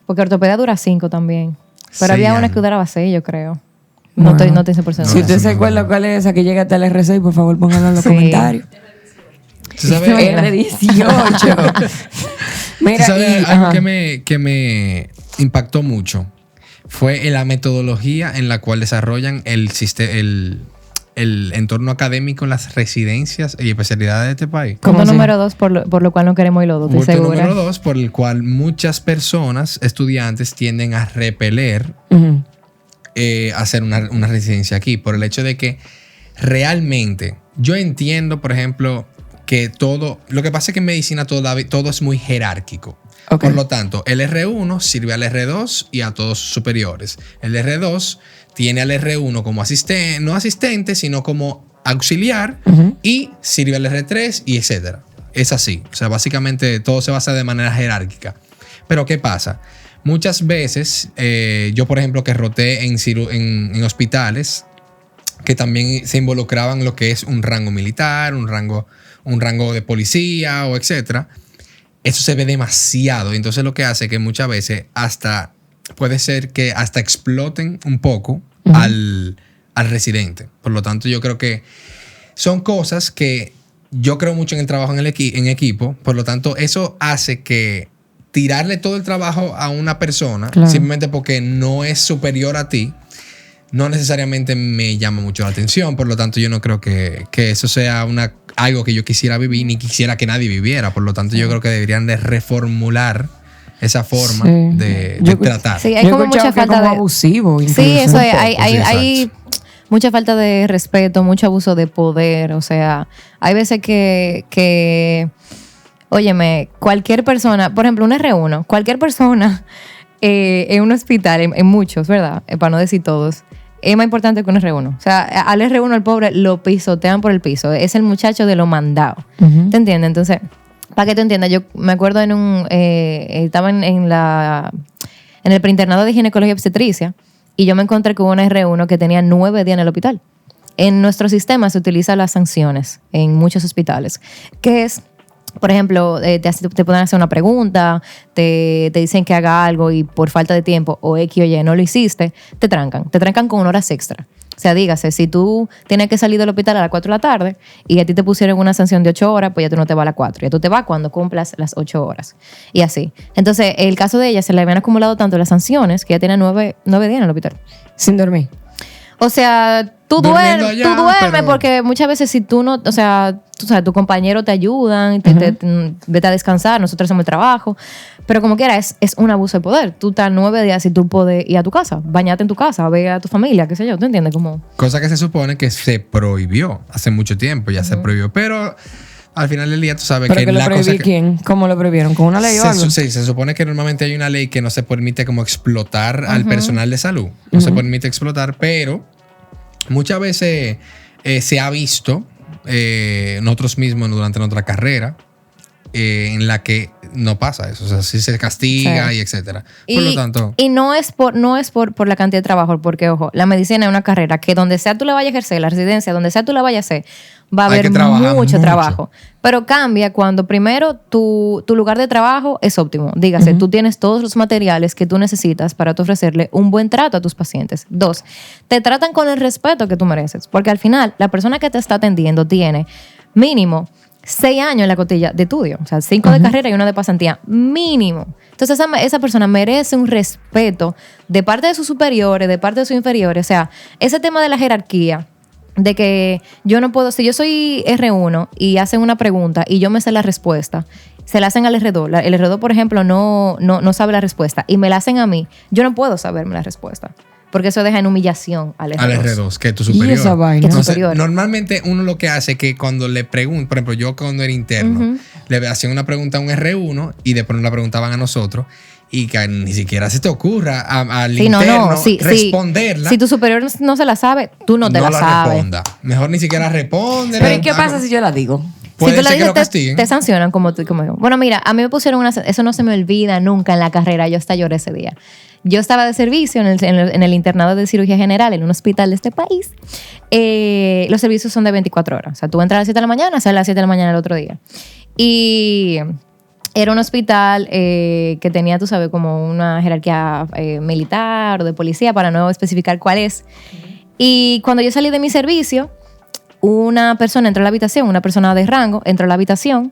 [SPEAKER 2] porque ortopedia dura 5 también. Pero había una que duraba 6, yo creo. No estoy 100%
[SPEAKER 1] Si usted se acuerda cuál es esa que llega hasta el R6, por favor pónganlo en los comentarios.
[SPEAKER 3] ¿Tú sabes?
[SPEAKER 1] R18. Mira,
[SPEAKER 3] ¿tú sabes algo que me impactó mucho? Fue la metodología en la cual desarrollan el entorno académico en las residencias y especialidades de este país.
[SPEAKER 2] Punto número 2, por lo cual no queremos irlo, estoy segura.
[SPEAKER 3] Punto número 2, por el cual muchas personas, estudiantes, tienden a repeler hacer una residencia aquí, por el hecho de que realmente yo entiendo, por ejemplo, que lo que pasa es que en medicina todo es muy jerárquico. Okay. Por lo tanto, el R1 sirve al R2 y a todos sus superiores. El R2 tiene al R1 como asistente, no asistente, sino como auxiliar, y sirve al R3 y etcétera. Es así. O sea, básicamente todo se basa de manera jerárquica. Pero ¿qué pasa? Muchas veces, yo por ejemplo que roté en hospitales que también se involucraban lo que es un rango militar, un rango de policía o etcétera, eso se ve demasiado. Entonces lo que hace que muchas veces puede ser que hasta exploten un poco al residente. Por lo tanto, yo creo que son cosas que yo creo mucho en el trabajo en equipo. Por lo tanto, eso hace que tirarle todo el trabajo a una persona, simplemente porque no es superior a ti, no necesariamente me llama mucho la atención. Por lo tanto, yo no creo que eso sea algo que yo quisiera vivir, ni quisiera que nadie viviera. Por lo tanto, yo creo que deberían de reformular esa forma de tratar.
[SPEAKER 2] Sí, hay como mucha falta de
[SPEAKER 1] abusivo. Incluso.
[SPEAKER 2] Sí, eso es. Hay mucha falta de respeto, mucho abuso de poder. O sea, hay veces que óyeme, cualquier persona, por ejemplo, un R1, cualquier persona en un hospital, en muchos, ¿verdad? Para no decir todos, es más importante que un R1. O sea, al R1, al pobre, lo pisotean por el piso. Es el muchacho de lo mandado. ¿Te entiendes? Entonces, para que tú entiendas, yo me acuerdo estaba en el preinternado de ginecología y obstetricia y yo me encontré con una R1 que tenía 9 días en el hospital. En nuestro sistema se utilizan las sanciones en muchos hospitales, que es, por ejemplo, te pueden hacer una pregunta, te dicen que haga algo y por falta de tiempo o X o Y no lo hiciste, te trancan con horas extra. O sea, dígase, si tú tienes que salir del hospital a las 4 de la tarde y a ti te pusieron una sanción de 8 horas, pues ya tú no te vas a las 4. Ya tú te vas cuando cumplas las 8 horas. Y así. Entonces, el caso de ella, se le habían acumulado tanto las sanciones que ya tiene 9 días en el hospital.
[SPEAKER 1] Sin dormir.
[SPEAKER 2] O sea, tú duermes porque muchas veces si tú no, o sea, tu compañero te ayudan, vete a descansar, nosotros hacemos el trabajo, pero como quiera es un abuso de poder. Tú estás 9 días y tú puedes ir a tu casa, bañarte en tu casa, ver a tu familia, qué sé yo, ¿tú entiendes? Como
[SPEAKER 3] cosa que se supone que se prohibió hace mucho tiempo, ya se prohibió, pero al final del día tú sabes
[SPEAKER 1] que la cosa que... ¿Quién? ¿Cómo lo prohibieron? ¿Con una ley o algo?
[SPEAKER 3] Sí, se supone que normalmente hay una ley que no se permite como explotar al personal de salud. No se permite explotar, pero muchas veces se ha visto nosotros mismos durante nuestra carrera en la que no pasa eso. O sea, sí se castiga
[SPEAKER 2] Sí.
[SPEAKER 3] y etcétera. Por lo tanto,
[SPEAKER 2] Y no es por la cantidad de trabajo, porque, ojo, la medicina es una carrera que donde sea tú la vayas a ejercer, la residencia, donde sea tú la vayas a hacer, va a
[SPEAKER 3] Hay
[SPEAKER 2] haber
[SPEAKER 3] que trabajar
[SPEAKER 2] mucho
[SPEAKER 3] mucho.
[SPEAKER 2] trabajo. Pero cambia cuando primero tu lugar de trabajo es óptimo. Dígase, tú tienes todos los materiales que tú necesitas para tú ofrecerle un buen trato a tus pacientes. 2, te tratan con el respeto que tú mereces. Porque al final, la persona que te está atendiendo tiene mínimo 6 años en la cotilla de estudio. O sea, 5 de carrera y 1 de pasantía. Mínimo. Entonces, esa persona merece un respeto de parte de sus superiores, de parte de sus inferiores. O sea, ese tema de la jerarquía, de que yo no puedo, si yo soy R1 y hacen una pregunta y yo me sé la respuesta, se la hacen al R2. El R2, por ejemplo, no sabe la respuesta y me la hacen a mí, yo no puedo saberme la respuesta. Porque eso deja en humillación al R2.
[SPEAKER 3] al R2, que es tu
[SPEAKER 1] ¿Y
[SPEAKER 3] superior.
[SPEAKER 1] esa vaina?
[SPEAKER 2] Que tu
[SPEAKER 3] Entonces,
[SPEAKER 2] superior.
[SPEAKER 3] normalmente uno lo que hace es que cuando le preguntan, por ejemplo, yo cuando era interno, le hacían una pregunta a un R1 y después nos la preguntaban a nosotros y que ni siquiera se te ocurra al
[SPEAKER 2] Sí,
[SPEAKER 3] interno
[SPEAKER 2] sí,
[SPEAKER 3] responderla.
[SPEAKER 2] Si tu superior no se la sabe, tú no te la sabes.
[SPEAKER 3] responda. Mejor ni siquiera responde.
[SPEAKER 1] Pero ¿y qué pasa si yo la digo?
[SPEAKER 3] Puede
[SPEAKER 2] si tú
[SPEAKER 3] ser
[SPEAKER 2] le
[SPEAKER 3] que lo
[SPEAKER 2] dices,
[SPEAKER 3] castiguen.
[SPEAKER 2] te sancionan como tú. Bueno, mira, a mí me pusieron eso no se me olvida nunca en la carrera. Yo hasta lloré ese día. Yo estaba de servicio en el internado de cirugía general en un hospital de este país. Los servicios son de 24 horas. O sea, tú entras a las 7 de la mañana, sales a las 7 de la mañana el otro día. Y era un hospital que tenía, tú sabes, como una jerarquía militar o de policía, para no especificar cuál es. Y cuando yo salí de mi servicio, una persona entró a la habitación, una persona de rango entró a la habitación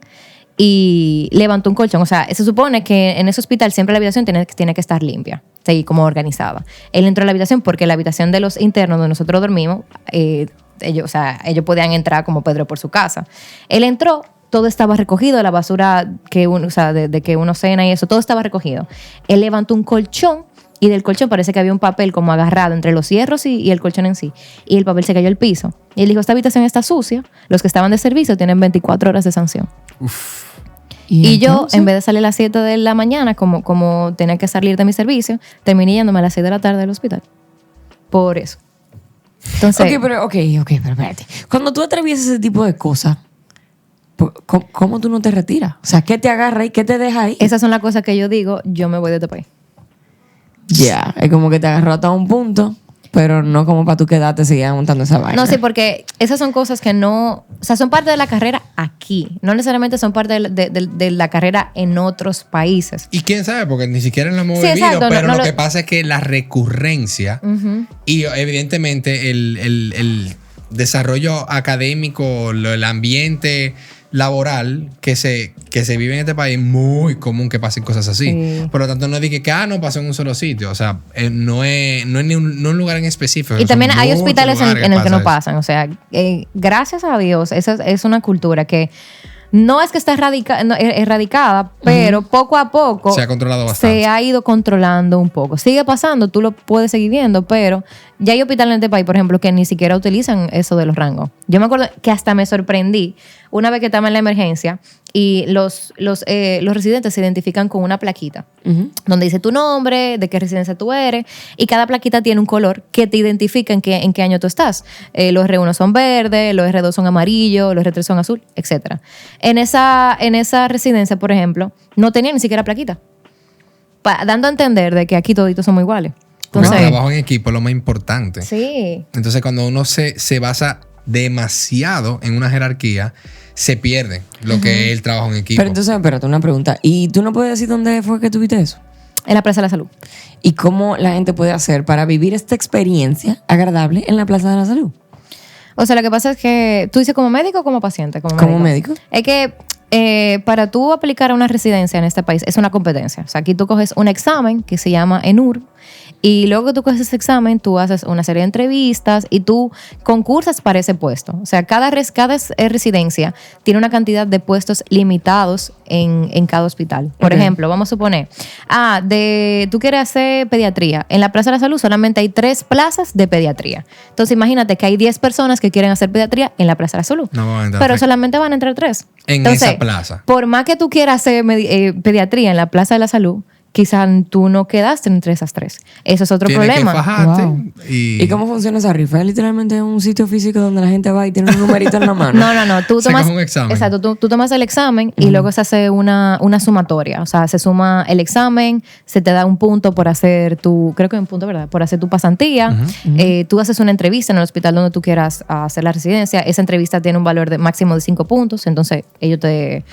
[SPEAKER 2] y levantó un colchón. O sea, se supone que en ese hospital siempre la habitación tiene que estar limpia, sí, como organizada. Él entró a la habitación porque la habitación de los internos donde nosotros dormimos, ellos podían entrar como Pedro por su casa. Él entró, todo estaba recogido, la basura de que uno cena y eso, todo estaba recogido. Él levantó un colchón y del colchón parece que había un papel como agarrado entre los hierros y el colchón en sí. Y el papel se cayó al piso. Y él dijo, esta habitación está sucia, los que estaban de servicio tienen 24 horas de sanción. Y yo,
[SPEAKER 1] entonces?
[SPEAKER 2] en vez de salir a las 7 de la mañana, como tenía que salir de mi servicio, terminé yéndome a las 6 de la tarde del hospital. Por eso. Entonces,
[SPEAKER 1] Ok, pero espérate. Cuando tú atraviesas ese tipo de cosas, ¿cómo tú no te retiras? O sea, ¿qué te agarra y qué te deja ahí?
[SPEAKER 2] esas son las cosas que yo digo, yo me voy de este país.
[SPEAKER 1] Ya, es como que te agarró hasta un punto, pero no como para tú quedarte seguir montando esa vaina.
[SPEAKER 2] No, sí, porque esas son cosas que no... O sea, son parte de la carrera aquí. No necesariamente son parte de la carrera en otros países.
[SPEAKER 3] Y quién sabe, porque ni siquiera lo hemos
[SPEAKER 2] Sí,
[SPEAKER 3] vivido,
[SPEAKER 2] exacto,
[SPEAKER 3] pero
[SPEAKER 2] no
[SPEAKER 3] lo
[SPEAKER 2] lo-
[SPEAKER 3] que pasa es que la recurrencia y evidentemente el desarrollo académico, el ambiente laboral que se vive en este país, es muy común que pasen cosas así.
[SPEAKER 2] Sí.
[SPEAKER 3] Por lo tanto, no dije que no pasó en un solo sitio. O sea, no es ni un lugar en específico.
[SPEAKER 2] Y también
[SPEAKER 3] Son
[SPEAKER 2] hay
[SPEAKER 3] muchos
[SPEAKER 2] hospitales en
[SPEAKER 3] lugares
[SPEAKER 2] el que no
[SPEAKER 3] eso.
[SPEAKER 2] pasan. O sea, gracias a Dios, esa es una cultura que no es que está erradicada, pero poco a poco
[SPEAKER 3] Se ha controlado bastante.
[SPEAKER 2] se ha ido controlando un poco. Sigue pasando, tú lo puedes seguir viendo, pero ya hay hospitales en este país, por ejemplo, que ni siquiera utilizan eso de los rangos. Yo me acuerdo que hasta me sorprendí una vez que estaba en la emergencia y los residentes se identifican con una plaquita donde dice tu nombre, de qué residencia tú eres, y cada plaquita tiene un color que te identifica en qué año tú estás. Los R1 son verdes, los R2 son amarillos, los R3 son azul, etc. En esa residencia, por ejemplo, no tenía ni siquiera plaquita, dando a entender de que aquí toditos somos iguales.
[SPEAKER 3] Porque el
[SPEAKER 2] Entonces,
[SPEAKER 3] trabajo en equipo es lo más importante.
[SPEAKER 2] sí.
[SPEAKER 3] Entonces, cuando uno se basa demasiado en una jerarquía, se pierde lo que es el trabajo en equipo.
[SPEAKER 1] Pero entonces, espérate, una pregunta. ¿Y tú no puedes decir dónde fue que tuviste eso?
[SPEAKER 2] En la Plaza de la Salud.
[SPEAKER 1] ¿Y cómo la gente puede hacer para vivir esta experiencia agradable en la Plaza de la Salud?
[SPEAKER 2] O sea, lo que pasa es que tú dices como médico o como paciente.
[SPEAKER 1] Como médico.
[SPEAKER 2] Es que para tú aplicar a una residencia en este país es una competencia. O sea, aquí tú coges un examen que se llama ENUR y luego que tú coges ese examen, tú haces una serie de entrevistas y tú concursas para ese puesto. O sea, cada residencia tiene una cantidad de puestos limitados en cada hospital. Por ejemplo, vamos a suponer, tú quieres hacer pediatría. En la Plaza de la Salud solamente hay 3 plazas de pediatría. Entonces, imagínate que hay 10 personas que quieren hacer pediatría en la Plaza de la Salud.
[SPEAKER 3] No van a entrar
[SPEAKER 2] pero
[SPEAKER 3] 3.
[SPEAKER 2] solamente van a entrar 3.
[SPEAKER 3] En
[SPEAKER 2] Entonces,
[SPEAKER 3] esa plaza.
[SPEAKER 2] Por más que tú quieras hacer pediatría en la Plaza de la Salud, quizás tú no quedaste entre esas 3. Eso es otro
[SPEAKER 3] Tienes
[SPEAKER 2] problema.
[SPEAKER 3] que fajarte
[SPEAKER 1] Wow.
[SPEAKER 3] y...
[SPEAKER 1] ¿Y cómo funciona esa rifa? ¿Es literalmente un sitio físico donde la gente va y tiene un numerito en la mano?
[SPEAKER 2] No. Tú
[SPEAKER 3] Se
[SPEAKER 2] tomas
[SPEAKER 3] coge un examen.
[SPEAKER 2] Exacto, tú tomas el examen y luego se hace una sumatoria. O sea, se suma el examen, se te da un punto por hacer creo que un punto, ¿verdad? Por hacer tu pasantía. Tú haces una entrevista en el hospital donde tú quieras hacer la residencia. Esa entrevista tiene un valor máximo de 5 puntos, entonces ellos te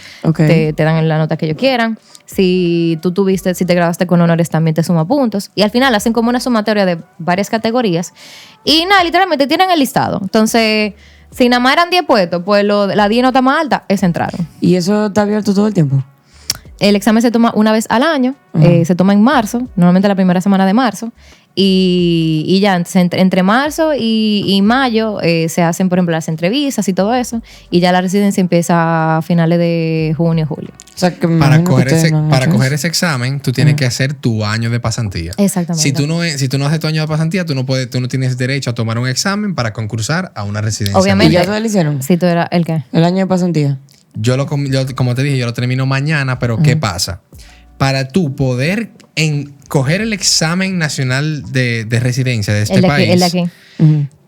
[SPEAKER 2] dan la nota que ellos quieran. Si te graduaste con honores, también te suma puntos. Y al final hacen como una sumatoria de varias categorías. Y nada, literalmente tienen el listado. Entonces, si nada más eran 10 puestos, pues la 10 nota más alta, esa entraron.
[SPEAKER 1] ¿Y eso está abierto todo el tiempo?
[SPEAKER 2] El examen se toma una vez al año, se toma en marzo, normalmente la primera semana de marzo, y ya entre marzo y mayo se hacen, por ejemplo, las entrevistas y todo eso, y ya la residencia empieza a finales de junio, julio.
[SPEAKER 1] O sea, que me
[SPEAKER 3] Para
[SPEAKER 1] imagino que
[SPEAKER 3] coger,
[SPEAKER 1] ustedes
[SPEAKER 3] ese,
[SPEAKER 1] no han
[SPEAKER 3] para
[SPEAKER 1] hecho
[SPEAKER 3] coger
[SPEAKER 1] eso.
[SPEAKER 3] ese examen, tú tienes que hacer tu año de pasantía.
[SPEAKER 2] Exactamente.
[SPEAKER 3] Si tú no haces tu año de pasantía, tú no tienes derecho a tomar un examen para concursar a una residencia.
[SPEAKER 1] ¿Y
[SPEAKER 2] Obviamente.
[SPEAKER 1] ya ustedes lo hicieron?
[SPEAKER 2] Si tú eras el qué.
[SPEAKER 1] El año de pasantía.
[SPEAKER 3] Yo, como te dije, yo lo termino mañana, pero ¿qué pasa? Para tú poder coger el examen nacional de residencia de este país,
[SPEAKER 2] El de aquí.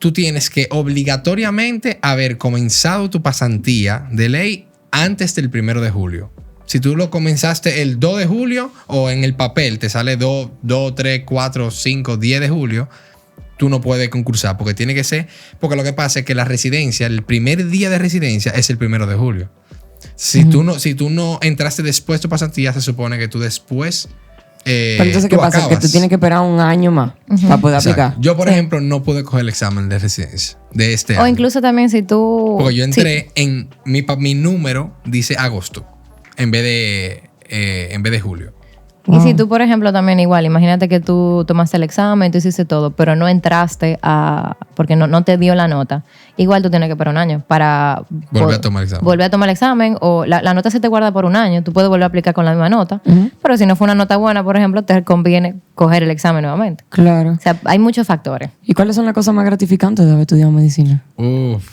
[SPEAKER 3] tú tienes que obligatoriamente haber comenzado tu pasantía de ley antes del 1 de julio. Si tú lo comenzaste el 2 de julio o en el papel te sale 2, 3, 4, 5, 10 de julio, tú no puedes concursar porque tiene que ser, porque lo que pasa es que la residencia, el primer día de residencia es el 1 de julio. Si tú no entraste después de tu pasantía, se supone que tú después
[SPEAKER 1] Pero entonces, ¿qué
[SPEAKER 3] tú
[SPEAKER 1] pasa?
[SPEAKER 3] acabas.
[SPEAKER 1] Que tú tienes que esperar un año más para poder
[SPEAKER 3] Exacto.
[SPEAKER 1] aplicar.
[SPEAKER 3] Yo, por ejemplo, no pude coger el examen de residencia de este
[SPEAKER 2] O
[SPEAKER 3] año.
[SPEAKER 2] incluso también si tú...
[SPEAKER 3] Porque yo
[SPEAKER 2] sí.
[SPEAKER 3] entré en mi número dice agosto en vez de julio.
[SPEAKER 2] Y si tú, por ejemplo, también igual, imagínate que tú tomaste el examen, tú hiciste todo, pero no entraste porque no te dio la nota. Igual tú tienes que esperar un año para...
[SPEAKER 3] Volver a tomar el examen.
[SPEAKER 2] Volver a tomar el examen, o la nota se te guarda por un año, tú puedes volver a aplicar con la misma nota, pero si no fue una nota buena, por ejemplo, te conviene coger el examen nuevamente.
[SPEAKER 1] Claro.
[SPEAKER 2] O sea, hay muchos factores.
[SPEAKER 1] ¿Y cuáles son las cosas más gratificantes de haber estudiado medicina?
[SPEAKER 3] Uf.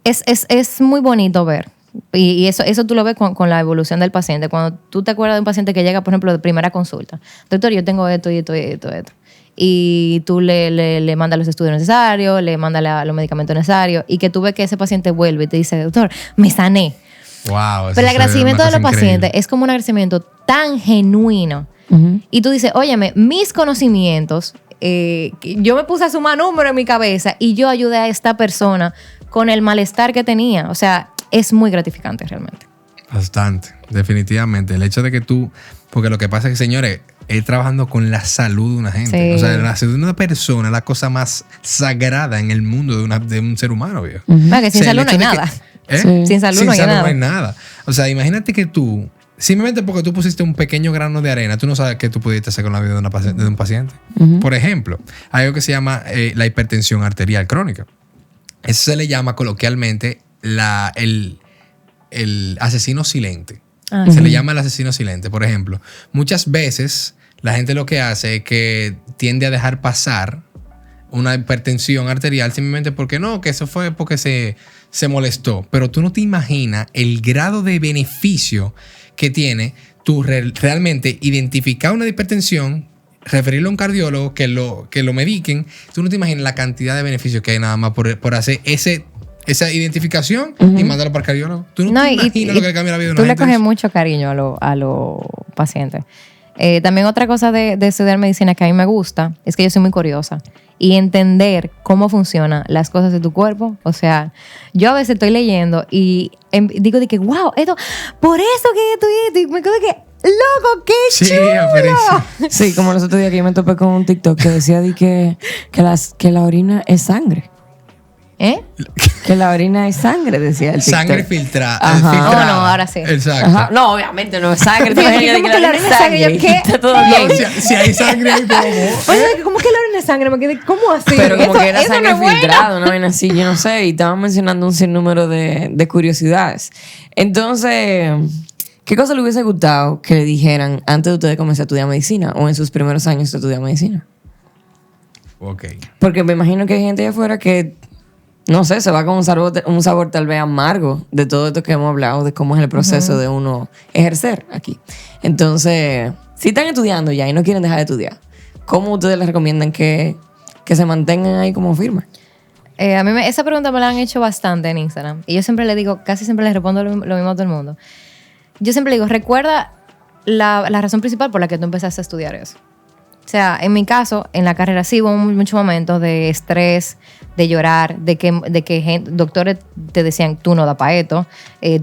[SPEAKER 2] Es muy bonito ver. Y eso tú lo ves con la evolución del paciente. Cuando tú te acuerdas de un paciente que llega, por ejemplo, de primera consulta. Doctor, yo tengo esto y esto y esto, esto. Y tú le mandas los estudios necesarios, le mandas los medicamentos necesarios, y que tú ves que ese paciente vuelve y te dice, doctor, me sané.
[SPEAKER 3] Wow.
[SPEAKER 2] Pero el agradecimiento de los pacientes es como un agradecimiento tan genuino. Y tú dices, óyeme, mis conocimientos, yo me puse a sumar números en mi cabeza y yo ayudé a esta persona con el malestar que tenía. O sea, es muy gratificante realmente.
[SPEAKER 3] Bastante, definitivamente. El hecho de que tú, porque lo que pasa es que, señores, es trabajando con la salud de una gente.
[SPEAKER 2] Sí.
[SPEAKER 3] O sea, la salud de una persona es la cosa más sagrada en el mundo de un ser humano, viejo.
[SPEAKER 2] Bueno, que sin
[SPEAKER 3] O sea, el
[SPEAKER 2] salud no hay
[SPEAKER 3] hecho de
[SPEAKER 2] nada.
[SPEAKER 3] ¿Eh?
[SPEAKER 1] Sí.
[SPEAKER 2] Sin salud no hay nada.
[SPEAKER 3] O sea, imagínate que tú, simplemente porque tú pusiste un pequeño grano de arena, tú no sabes qué tú pudiste hacer con la vida de un paciente. Por ejemplo, hay algo que se llama la hipertensión arterial crónica. Eso se le llama coloquialmente el asesino silente. Se le llama el asesino silente. Por ejemplo, muchas veces la gente lo que hace es que tiende a dejar pasar una hipertensión arterial simplemente porque no, que eso fue porque se molestó. Pero tú no te imaginas el grado de beneficio que tiene tú realmente identificar una hipertensión, referirlo a un cardiólogo, que lo mediquen. Tú no te imaginas la cantidad de beneficios que hay nada más por hacer esa identificación y mandarlo para el cardiólogo. Tú no te imaginas lo que le cambia la vida de una
[SPEAKER 2] Tú le
[SPEAKER 3] gente.
[SPEAKER 2] coges mucho cariño a los pacientes. También otra cosa de estudiar medicina que a mí me gusta es que yo soy muy curiosa y entender cómo funcionan las cosas de tu cuerpo. O sea, yo a veces estoy leyendo y digo de que, wow, esto, por eso que esto y me quedo de que, loco, qué
[SPEAKER 3] Sí,
[SPEAKER 2] chulo.
[SPEAKER 3] aperísimo.
[SPEAKER 1] Sí, como los otros días que yo me topé con un TikTok que decía que la orina es sangre.
[SPEAKER 2] ¿Eh?
[SPEAKER 1] Que la orina es sangre, decía el TikTok.
[SPEAKER 3] Sangre filtrada.
[SPEAKER 1] Ajá.
[SPEAKER 3] filtrada.
[SPEAKER 2] Oh, no, ahora sí.
[SPEAKER 3] Exacto.
[SPEAKER 1] Ajá. No, obviamente no es sangre. Tú
[SPEAKER 2] ¿Cómo
[SPEAKER 1] imaginas
[SPEAKER 2] que la orina es sangre? Yo, ¿qué?
[SPEAKER 1] Está todo
[SPEAKER 3] No,
[SPEAKER 1] bien.
[SPEAKER 3] si hay sangre ahí, ¿cómo?
[SPEAKER 2] Oye, ¿cómo que la orina es sangre? Me quedé, ¿cómo así?
[SPEAKER 1] Pero como
[SPEAKER 2] Eso-
[SPEAKER 1] que era
[SPEAKER 2] eso
[SPEAKER 1] sangre
[SPEAKER 2] no es bueno.
[SPEAKER 1] filtrada, una vaina así, yo no sé. Y estaban mencionando un sinnúmero de curiosidades. Entonces, ¿qué cosa le hubiese gustado que le dijeran antes de ustedes comenzar a estudiar medicina o en sus primeros años de estudiar medicina?
[SPEAKER 3] Ok.
[SPEAKER 1] Porque me imagino que hay gente allá afuera que, no sé, se va con un sabor tal vez amargo de todo esto que hemos hablado, de cómo es el proceso de uno ejercer aquí. Entonces, Si están estudiando ya y no quieren dejar de estudiar, ¿cómo ustedes les recomiendan que se mantengan ahí como firmes?
[SPEAKER 2] A mí esa pregunta me la han hecho bastante en Instagram. Y yo siempre le digo, casi siempre les respondo lo mismo a todo el mundo. Yo siempre le digo, recuerda la razón principal por la que tú empezaste a estudiar eso. O sea, en mi caso, en la carrera sí hubo muchos momentos de estrés, de llorar, de que doctores te decían, tú no das para esto.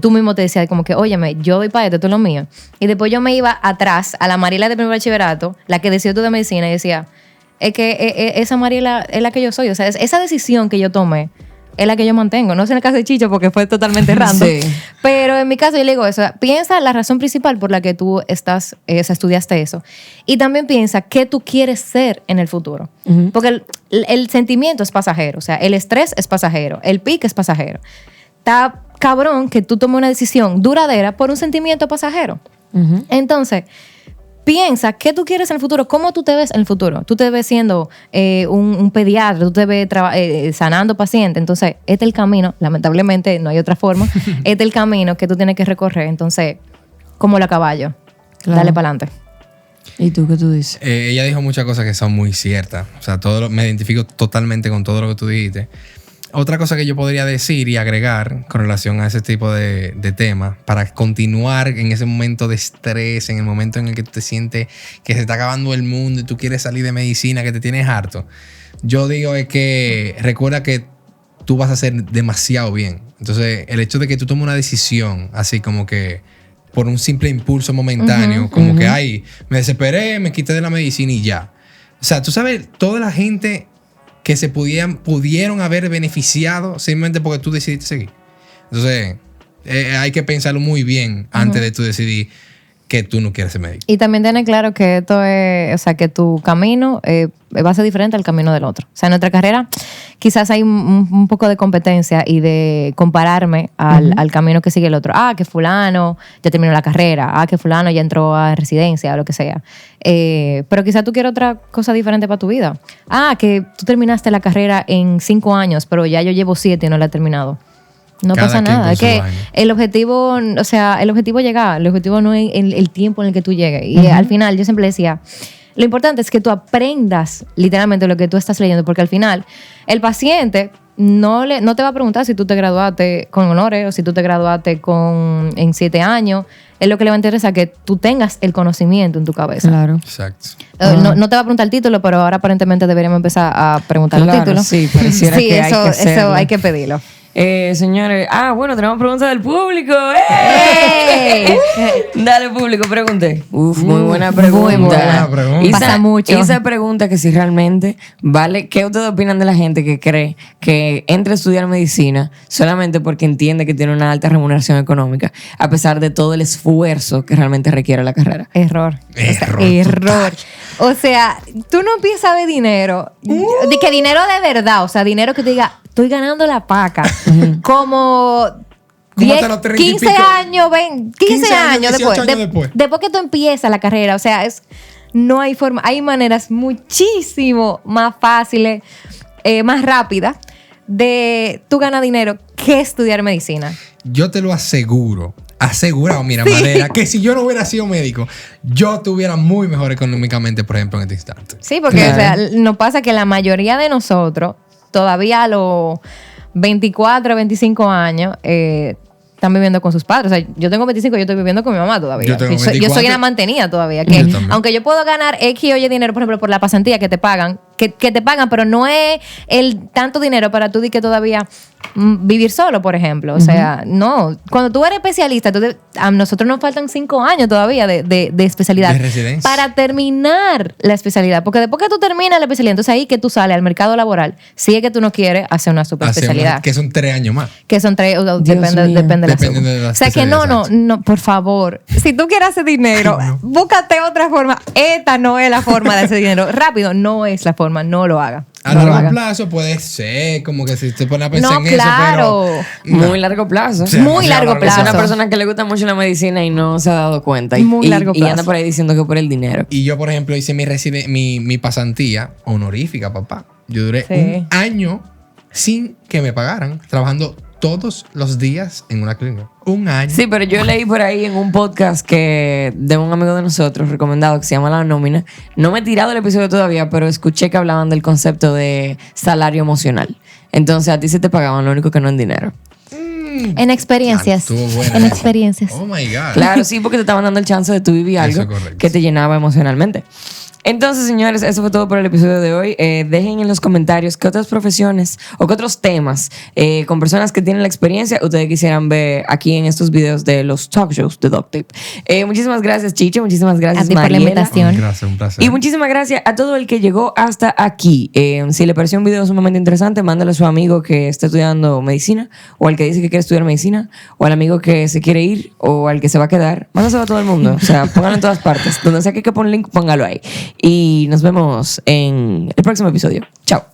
[SPEAKER 2] Tú mismo te decías como que, óyeme, yo doy para esto es lo mío. Y después yo me iba atrás a la Mariela de primer bachillerato, la que decidió tú de medicina, y decía, es que esa Mariela es la que yo soy. O sea, esa decisión que yo tomé es la que yo mantengo. No sé en el caso de Chicho porque fue totalmente random. Sí. Pero en mi caso yo le digo eso. Piensa la razón principal por la que tú estudiaste eso. Y también piensa qué tú quieres ser en el futuro. Uh-huh. Porque el sentimiento es pasajero. O sea, el estrés es pasajero. El pique es pasajero. Está cabrón que tú tomes una decisión duradera por un sentimiento pasajero. Uh-huh. Entonces, piensa qué tú quieres en el futuro, cómo tú te ves en el futuro. Tú te ves siendo un pediatra, tú te ves sanando pacientes. Entonces, este es el camino. Lamentablemente, no hay otra forma. Este es el camino que tú tienes que recorrer. Entonces, como la caballo. Claro. Dale para adelante.
[SPEAKER 1] ¿Y tú qué tú dices?
[SPEAKER 3] Ella dijo muchas cosas que son muy ciertas. O sea, me identifico totalmente con todo lo que tú dijiste. Otra cosa que yo podría decir y agregar con relación a ese tipo de temas, para continuar en ese momento de estrés, en el momento en el que tú te sientes que se está acabando el mundo y tú quieres salir de medicina, que te tienes harto, yo digo es que recuerda que tú vas a hacer demasiado bien. Entonces, el hecho de que tú tomes una decisión así como que por un simple impulso momentáneo, como que, ay, me desesperé, me quité de la medicina y ya. O sea, tú sabes, toda la gente que se pudieron haber beneficiado simplemente porque tú decidiste seguir. Entonces, hay que pensarlo muy bien antes de tú decidir que tú no quieres ser médico.
[SPEAKER 2] Y también tener claro que esto es, o sea, que tu camino va a ser diferente al camino del otro. O sea, en nuestra carrera quizás hay un poco de competencia y de compararme al camino que sigue el otro. Que fulano ya terminó la carrera. Que fulano ya entró a residencia o lo que sea. Pero quizás tú quieres otra cosa diferente para tu vida. Que tú terminaste la carrera en 5 años, pero ya yo llevo 7 y no la he terminado. No pasa nada. Es que el objetivo, o sea, el objetivo es llegar. El objetivo no es el tiempo en el que tú llegues. Y al final, yo siempre decía, lo importante es que tú aprendas literalmente lo que tú estás leyendo, porque al final, el paciente no te va a preguntar si tú te graduaste con honores o si tú te graduaste en 7 años. Es lo que le va a interesar que tú tengas el conocimiento en tu cabeza.
[SPEAKER 1] Claro.
[SPEAKER 3] Exacto.
[SPEAKER 2] No te va a preguntar el título, pero ahora aparentemente deberíamos empezar a preguntar el título.
[SPEAKER 1] Sí, pareciera que
[SPEAKER 2] eso hay que pedirlo.
[SPEAKER 1] Señores, bueno, tenemos preguntas del público. Dale, público, pregunte. Muy buena pregunta.
[SPEAKER 2] Muy buena
[SPEAKER 3] pregunta.
[SPEAKER 2] Pasa mucho.
[SPEAKER 1] Isa pregunta que si realmente vale, ¿qué ustedes opinan de la gente que cree que entra a estudiar medicina solamente porque entiende que tiene una alta remuneración económica, a pesar de todo el esfuerzo que realmente requiere la carrera?
[SPEAKER 2] Error. O sea, tú no empiezas a ver dinero, de que dinero de verdad, o sea, dinero que te diga, estoy ganando la paca, como 10, 15 años, 15 años después. Después que tú empiezas la carrera, o sea, no hay forma, hay maneras muchísimo más fáciles, más rápidas de tú ganar dinero que estudiar medicina.
[SPEAKER 3] Yo te lo asegurado, mira, sí. Madera, que si yo no hubiera sido médico, yo estuviera muy mejor económicamente, por ejemplo, en este instante.
[SPEAKER 2] Sí, porque o sea, nos pasa que la mayoría de nosotros, todavía a los 24, 25 años, están viviendo con sus padres. O sea, yo tengo 25 y yo estoy viviendo con mi mamá todavía. Yo soy una mantenida todavía. Que aunque yo puedo ganar X o Y dinero, por ejemplo, por la pasantía que te pagan, que te pagan, pero no es el tanto dinero para tú que todavía vivir solo, por ejemplo. O sea, no. Cuando tú eres especialista, a nosotros nos faltan 5 años todavía de especialidad.
[SPEAKER 3] De residencia.
[SPEAKER 2] Para terminar la especialidad. Porque después que tú terminas la especialidad, entonces ahí que tú sales al mercado laboral, si es que tú no quieres hacer una super especialidad.
[SPEAKER 3] Que son 3 años más.
[SPEAKER 2] Que son 3, depende de la o sea que no, por favor. Si tú quieres hacer dinero, búscate otra forma. Esta no es la forma de hacer dinero. Rápido, no es la forma, no lo haga.
[SPEAKER 3] A largo plazo puede ser, como que si te pones a pensar en eso, pero...
[SPEAKER 1] Muy largo plazo.
[SPEAKER 2] Sí, muy largo plazo.
[SPEAKER 1] Es una persona que le gusta mucho la medicina y no se ha dado cuenta.
[SPEAKER 2] Muy largo plazo.
[SPEAKER 1] Y anda por ahí diciendo que por el dinero.
[SPEAKER 3] Y yo, por ejemplo, hice mi pasantía honorífica, papá. Yo duré 1 año sin que me pagaran, trabajando todos los días en una clínica. Un año.
[SPEAKER 1] Sí, pero yo leí por ahí en un podcast de un amigo de nosotros recomendado que se llama La Nómina. No me he tirado el episodio todavía, pero escuché que hablaban del concepto de salario emocional. Entonces a ti se te pagaban, lo único que no en dinero.
[SPEAKER 2] En experiencias.
[SPEAKER 3] Estuvo buena
[SPEAKER 2] En
[SPEAKER 3] esa.
[SPEAKER 2] experiencias.
[SPEAKER 3] Oh my God.
[SPEAKER 1] Claro, sí, porque te estaban dando el chance de tú vivir
[SPEAKER 3] Eso
[SPEAKER 1] algo
[SPEAKER 3] es correcto.
[SPEAKER 1] que te llenaba emocionalmente. Entonces, señores, eso fue todo por el episodio de hoy. Dejen en los comentarios qué otras profesiones o qué otros temas con personas que tienen la experiencia ustedes quisieran ver aquí en estos videos de los talk shows de DocTip. Muchísimas gracias, Chiche. Muchísimas gracias,
[SPEAKER 2] A ti por la
[SPEAKER 1] Mariela.
[SPEAKER 2] invitación.
[SPEAKER 3] Gracias, un placer.
[SPEAKER 1] Y muchísimas gracias a todo el que llegó hasta aquí. Si le pareció un video sumamente interesante, mándale a su amigo que está estudiando medicina, o al que dice que quiere estudiar medicina, o al amigo que se quiere ir, o al que se va a quedar. Mándaselo a todo el mundo. O sea, póngalo en todas partes. Donde sea que poner link, póngalo ahí. Y nos vemos en el próximo episodio. Chao.